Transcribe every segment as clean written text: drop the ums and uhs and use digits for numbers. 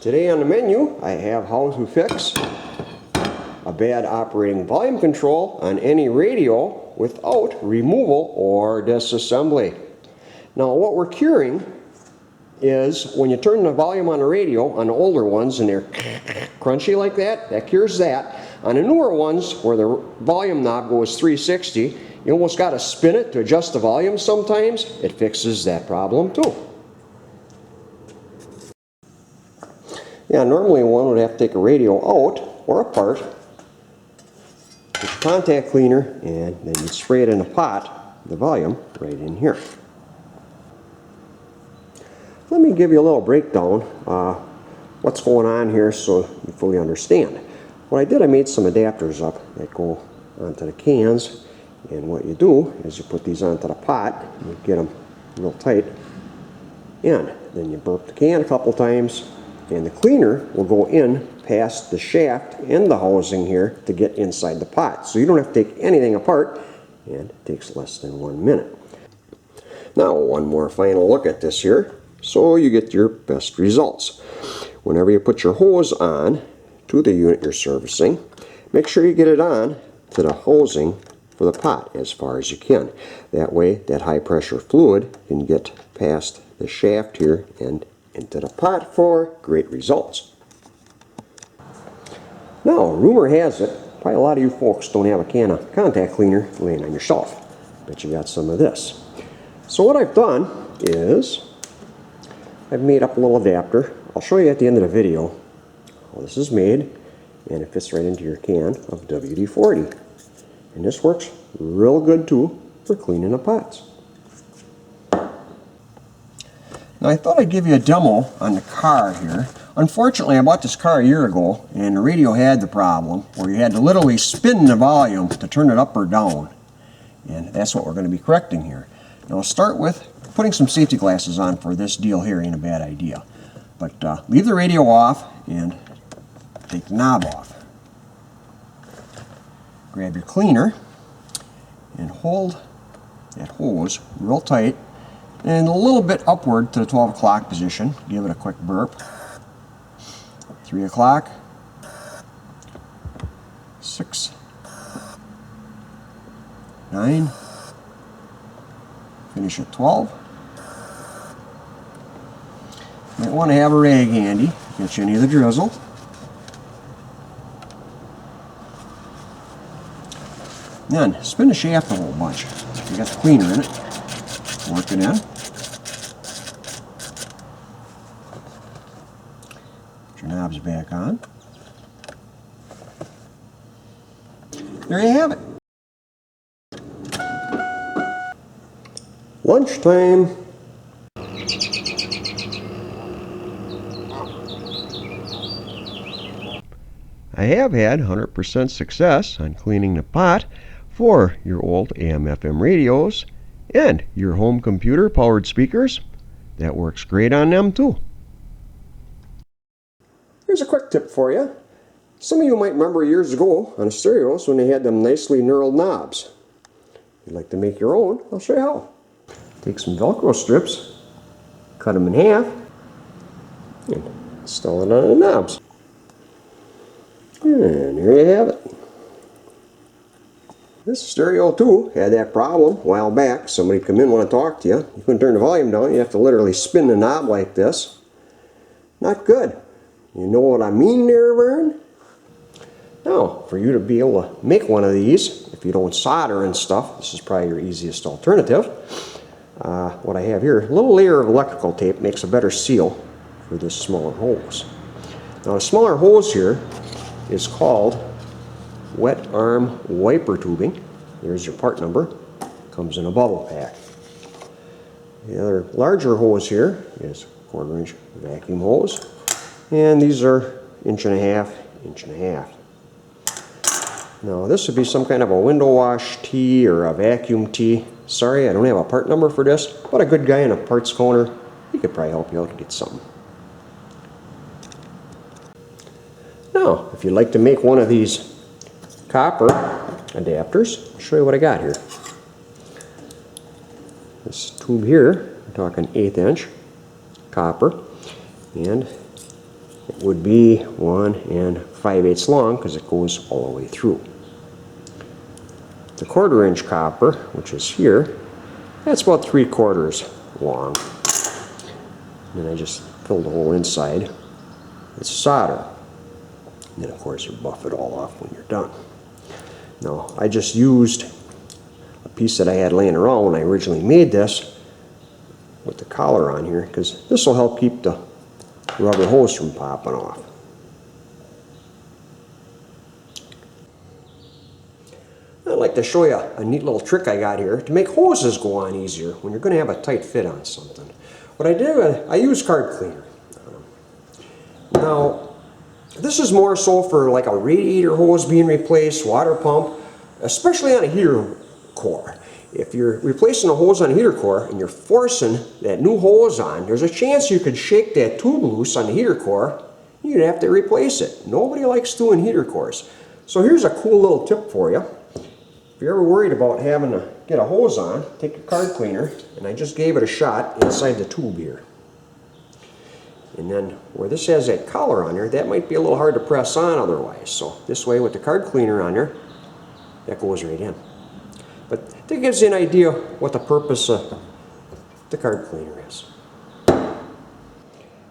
Today on the menu I have how to fix a bad operating volume control on any radio without removal or disassembly. Now what we're curing is when you turn the volume on the radio on the older ones and they're crunchy like that, that cures that. On the newer ones where the volume knob goes 360, you almost got to spin it to adjust the volume sometimes. It fixes that problem too. Yeah, normally one would have to take a radio out or apart, get your contact cleaner, and then you spray it in a pot, the volume right in here. Let me give you a little breakdown what's going on here so you fully understand. What I did, I made some adapters up that go onto the cans, and what you do is you put these onto the pot, you get them real tight, and then you burp the can a couple times, and the cleaner will go in past the shaft and the housing here to get inside the pot. So you don't have to take anything apart, and it takes less than 1 minute. Now one more final look at this here so you get your best results. Whenever you put your hose on to the unit you're servicing, make sure you get it on to the housing for the pot as far as you can. That way that high pressure fluid can get past the shaft here and into the pot for great results. Now, rumor has it, probably a lot of you folks don't have a can of contact cleaner laying on your shelf. Bet you got some of this. So what I've done is I've made up a little adapter. I'll show you at the end of the video how this is made, and it fits right into your can of WD-40. And this works real good too for cleaning the pots. Now I thought I'd give you a demo on the car here. Unfortunately, I bought this car a year ago and the radio had the problem where you had to literally spin the volume to turn it up or down. And that's what we're going to be correcting here. Now I'll start with putting some safety glasses on for this deal here. Ain't a bad idea. But leave the radio off and take the knob off. Grab your cleaner and hold that hose real tight and a little bit upward to the 12 o'clock position. Give it a quick burp. 3 o'clock, 6, 9, finish at 12. Might want to have a rag handy, get you any of the drizzle. Then spin the shaft a whole bunch. You got the cleaner in it. Work it in. Put your knobs back on. There you have it. Lunchtime. I have had 100% success on cleaning the pot for your old AM/FM radios and your home computer powered speakers. That works great on them too. Here's a quick tip for you. Some of you might remember years ago on stereos when they had them nicely knurled knobs. If you'd like to make your own, I'll show you how. Take some Velcro strips, cut them in half, and install it on the knobs. And here you have it. This stereo too had that problem a while back. Somebody come in and want to talk to you. You couldn't turn the volume down. You have to literally spin the knob like this. Not good. You know what I mean there, Vern? Now, for you to be able to make one of these, if you don't solder and stuff, this is probably your easiest alternative. What I have here, a little layer of electrical tape makes a better seal for this smaller hose. Now, the smaller hose here is called wet arm wiper tubing. There's your part number. Comes in a bubble pack. The other larger hose here is 1/4 inch vacuum hose, and these are 1.5 inch. Now this would be some kind of a window wash tee or a vacuum tee. Sorry, I don't have a part number for this, but a good guy in a parts counter, he could probably help you out to get something. Now, if you'd like to make one of these copper adapters, I'll show you what I got here. This tube here, I'm talking 1/8 inch copper, and it would be 1 5/8 long because it goes all the way through. The 1/4 inch copper, which is here, that's about 3/4 long. And then I just fill the whole inside with solder. And then of course you buff it all off when you're done. Now I just used a piece that I had laying around when I originally made this with the collar on here, because this will help keep the rubber hose from popping off. I'd like to show you a neat little trick I got here to make hoses go on easier when you're going to have a tight fit on something. What I did, I used card cleaner. Now, this is more so for like a radiator hose being replaced, water pump, especially on a heater core. If you're replacing a hose on a heater core and you're forcing that new hose on, there's a chance you could shake that tube loose on the heater core. You'd have to replace it. Nobody likes doing heater cores. So here's a cool little tip for you. If you're ever worried about having to get a hose on, take a card cleaner, and I just gave it a shot inside the tube here. And then where this has that collar on there, that might be a little hard to press on otherwise. So this way with the card cleaner on there, that goes right in. But that gives you an idea what the purpose of the card cleaner is.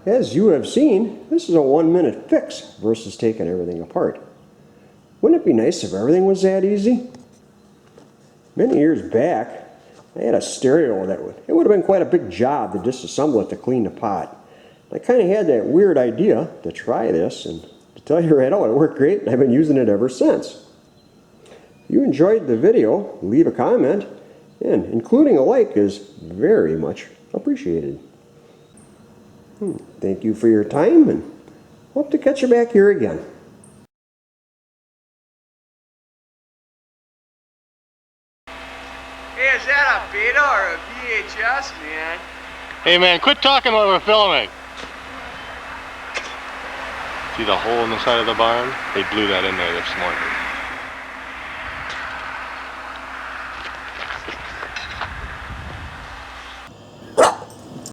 As you have seen, this is a 1-minute fix versus taking everything apart. Wouldn't it be nice if everything was that easy? Many years back, I had a stereo that it would have been quite a big job to disassemble it to clean the pot. I kind of had that weird idea to try this, and to tell you right out, it worked great, and I've been using it ever since. If you enjoyed the video, leave a comment, and including a like is very much appreciated. Thank you for your time, and hope to catch you back here again. Hey, is that a beta or a VHS, man? Hey man, quit talking while we're filming. See the hole in the side of the barn? They blew that in there this morning.